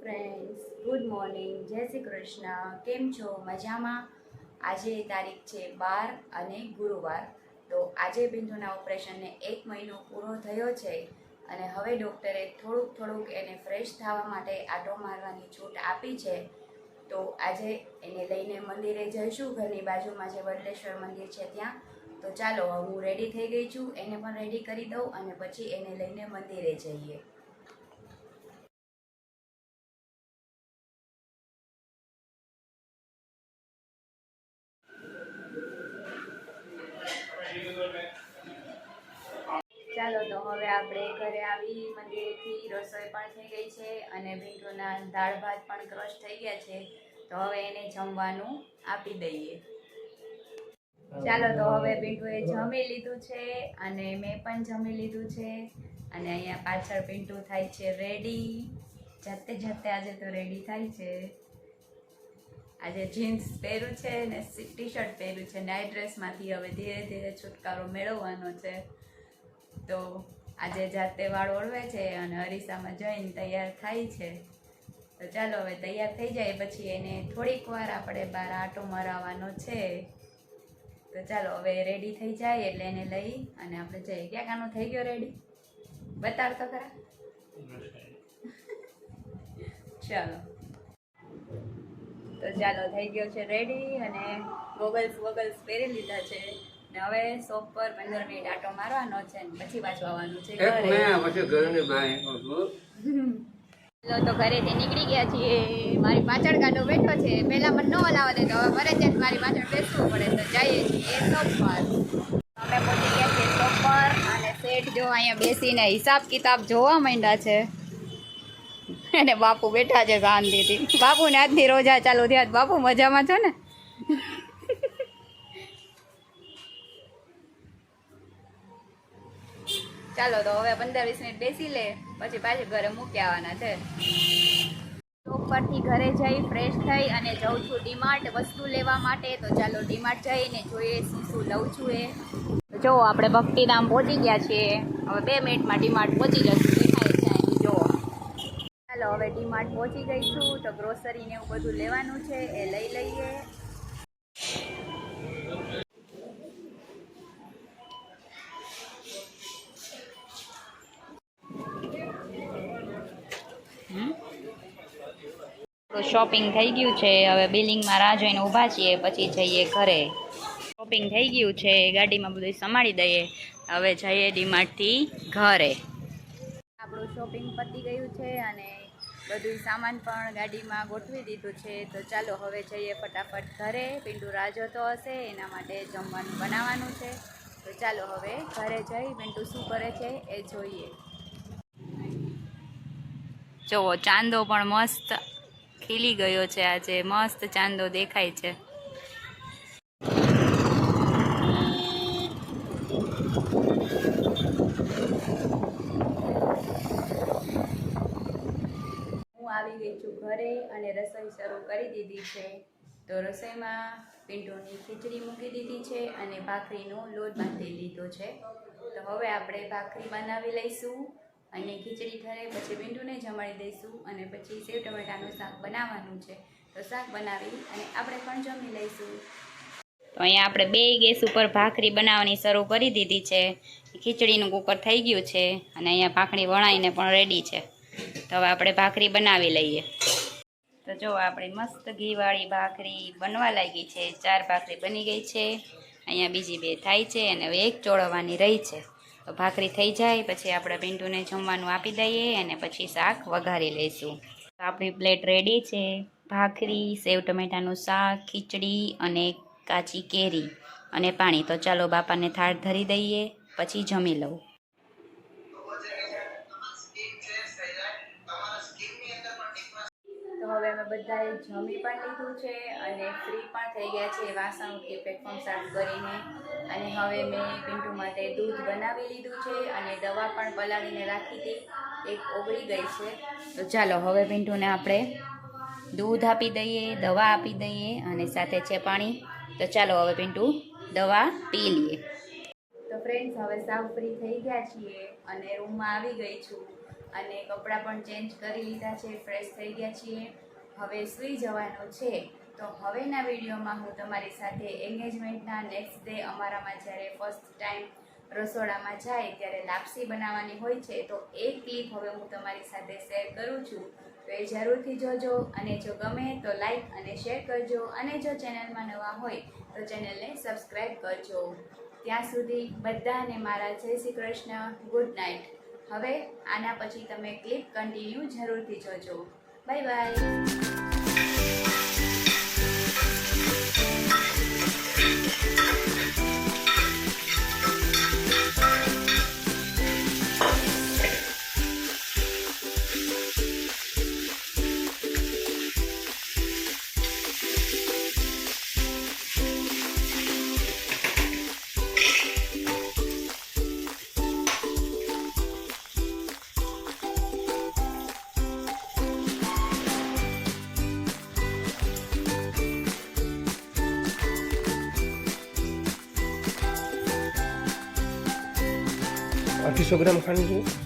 Friends, good morning, જય શ્રી કૃષ્ણ. કેમ છો? મજામાં? આજે તારીખ છે 12 અને ગુરુવાર. તો આજે બિંદુના ઓપરેશનને 1 મહિનો પૂરો થયો છે અને હવે ડૉક્ટરે થોડુંક એને ફ્રેશ થવા માટે આંટો મારવાની છૂટ આપી છે. તો આજે એને લઈને મંદિરે જઈશું. ઘરની બાજુમાં જે વડલેશ્વર મંદિર છે ત્યાં. તો ચાલો, હું રેડી થઈ ગઈ છું, એને પણ રેડી કરી દઉં અને પછી એને લઈને મંદિરે જઈએ. ચાલો, તો હવે આપણે ઘરે આવી મંદિરેથી રસોઈ પણ થઈ ગઈ છે અને બિંદુના દાળ ભાત પણ ક્રશ થઈ ગયા છે. તો હવે એને જમવાનું આપી દઈએ. ચાલો, તો હવે બિંદુએ જમી લીધું છે અને મેં પણ જમી લીધું છે અને અહીંયા પાછળ પિન્ટુ થાય છે રેડી. જાતે જાતે આજે તો રેડી થાય છે. આજે જીન્સ પહેર્યું છે ને ટી શર્ટ પહેર્યું છે. નાઇટ ડ્રેસમાંથી હવે ધીરે ધીરે છુટકારો મેળવવાનો છે. તો આજે જાતે વાળ ઓળવે છે અને અરીસામાં જઈને તૈયાર થાય છે. તો ચાલો, હવે તૈયાર થઈ જાય પછી એને થોડીક વાર આપણે બહાર આંટો મરાવવાનો છે. તો ચાલો, હવે રેડી થઈ જાય એટલે એને લઈ અને આપણે જઈએ. ક્યાં કાનો થઈ ગયો રેડી? બતાડ તો ખરા. ચાલો, તો ચાલો, થઈ ગયો છે રેડી અને ગોગલ્સ પહેરી લીધા છે ને હવે શોપ પર 15 મિનિટ આંટો મારવાનો છે ને પછી પાછું આવવાનું છે ઘરે. તો ઘરેથી નીકળી ગયા છીએ. મારી પાછળ ગાડો બેઠો છે. પહેલા મને ન હલાવવા દે, તો હવે મરે છે મારી પાછળ બેસવું પડે. તો જઈએ છીએ શોપ પર. અમે પહોંચી ગયા છીએ શોપ પર અને શેઠ જો અહીંયા બેસીને હિસાબ કિતાબ જોવા માંડ્યા છે અને બાપુ બેઠા છે શાંતિથી. બાપુને આજથી રોજા ચાલુ થયા. બાપુ મજામાં છો ને? ચાલો, તો હવે 15-20 મિનિટ બેસી લે પછી પાછું ઘરે મૂકી આવવાના છે. શોપ પરથી ઘરે જઈ ફ્રેશ થઈ અને જાઉં છું ડીમાર્ટ વસ્તુ લેવા માટે. તો ચાલો ડીમાર્ટ જઈને જોઈએ શું લઉં છું એ. જો આપણે ભક્તિધામ પહોંચી ગયા છીએ. હવે 2 મિનિટમાં ડીમાર્ટ પહોંચી જશું. દેખાય છે અહીં જો. ચાલો, હવે ડીમાર્ટ પહોંચી ગઈ છું. તો ગ્રોસરી ને એવું બધું લેવાનું છે એ લઈ લઈએ. તો શોપિંગ થઈ ગયું છે. હવે બિલિંગમાં રાહ જોઈને ઊભા છીએ પછી જઈએ ઘરે. શોપિંગ થઈ ગયું છે. ગાડીમાં બધું સંભાળી દઈએ. હવે જઈએ ડીમાર્ટથી ઘરે. આપણું શોપિંગ પતી ગયું છે અને બધું સામાન પણ ગાડીમાં ગોઠવી દીધું છે. તો ચાલો હવે જઈએ ફટાફટ ઘરે. પિન્ટુ રાહ જોતો હશે, એના માટે જમવાનું બનાવવાનું છે. તો ચાલો હવે ઘરે જઈ પિન્ટુ શું કરે છે એ જોઈએ. જુઓ, ચાંદો પણ મસ્ત ખીલી ગયો છે. આજે મસ્ત ચાંદો દેખાય છે. હું આવી ગઈ છું ઘરે અને રસોઈ શરૂ કરી દીધી છે. તો રસોઈમાં પિન્ટુની ખીચડી મૂકી દીધી છે અને ભાખરીનો લોટ બાંધી લીધો છે. તો હવે આપણે ભાખરી બનાવી લઈશું અને ખીચડી ઠરે પછી પિન્ટુને જમાડી દઈશું અને પછી સેવ ટમેટાનું શાક બનાવવાનું છે. તો શાક બનાવી અને આપણે પણ જમી લઈશું. તો અહીંયા આપણે 2 ગેસ ઉપર ભાખરી બનાવવાની શરૂ કરી દીધી છે. ખીચડીનું કુકર થઈ ગયું છે અને અહીંયા ભાખરી વણાઈને પણ રેડી છે. તો હવે આપણે ભાખરી બનાવી લઈએ. તો જો આપણી મસ્ત ઘીવાળી ભાખરી બનવા લાગી છે. 4 ભાખરી બની ગઈ છે. અહીંયા બીજી 2 થાય છે અને હવે 1 ચોળવવાની રહી છે. તો ભાખરી થઈ જાય પછી આપણે પિન્ટુને જમવાનું આપી દઈએ અને પછી શાક વઘારી લઈશું. તો આપણી પ્લેટ રેડી છે. ભાખરી, સેવ ટમેટાનું શાક, ખીચડી અને કાચી કેરી અને પાણી. તો ચાલો બાપાને થાળ ધરી દઈએ પછી જમી લઉં. તો હવે અમે બધાએ જમી પણ લીધું છે અને ફ્રી પણ થઈ ગયા છે વાસણથી પ્લેટફોર્મ સાફ કરીને. અને હવે મેં પિન્ટુ માટે દૂધ બનાવી લીધું છે અને દવા પણ પલાળીને રાખી હતી, એક ઓગળી ગઈ છે. તો ચાલો હવે પિન્ટુને આપણે દૂધ આપી દઈએ, દવા આપી દઈએ અને સાથે છે પાણી. તો ચાલો હવે પિન્ટુ દવા પી લઈએ. તો ફ્રેન્ડ્સ, હવે સાવ ફ્રી થઈ ગયા છીએ અને રૂમમાં આવી ગઈ છું અને કપડાં પણ ચેન્જ કરી લીધા છે, ફ્રેશ થઈ ગયા છીએ. હવે સૂઈ જવાનું છે. તો હવેના વિડીયોમાં હું તમારી સાથે એન્ગેજમેન્ટના નેક્સ્ટ ડે અમારામાં જ્યારે ફર્સ્ટ ટાઈમ રસોડામાં જાય ત્યારે લાપસી બનાવવાની હોય છે, તો એ ક્લિપ હવે હું તમારી સાથે શેર કરું છું. તો એ જરૂરથી જોજો, અને જો ગમે તો લાઈક અને શેર કરજો, અને જો ચેનલમાં નવા હોય તો ચેનલને સબસ્ક્રાઈબ કરજો. ત્યાં સુધી બધાને મારા જય શ્રી કૃષ્ણ, ગુડ નાઇટ. હવે આના પછી તમે ક્લિપ કન્ટિન્યુ જરૂરથી જોજો. Bye bye. $800 ગ્રામ ખાંડ જોઈએ.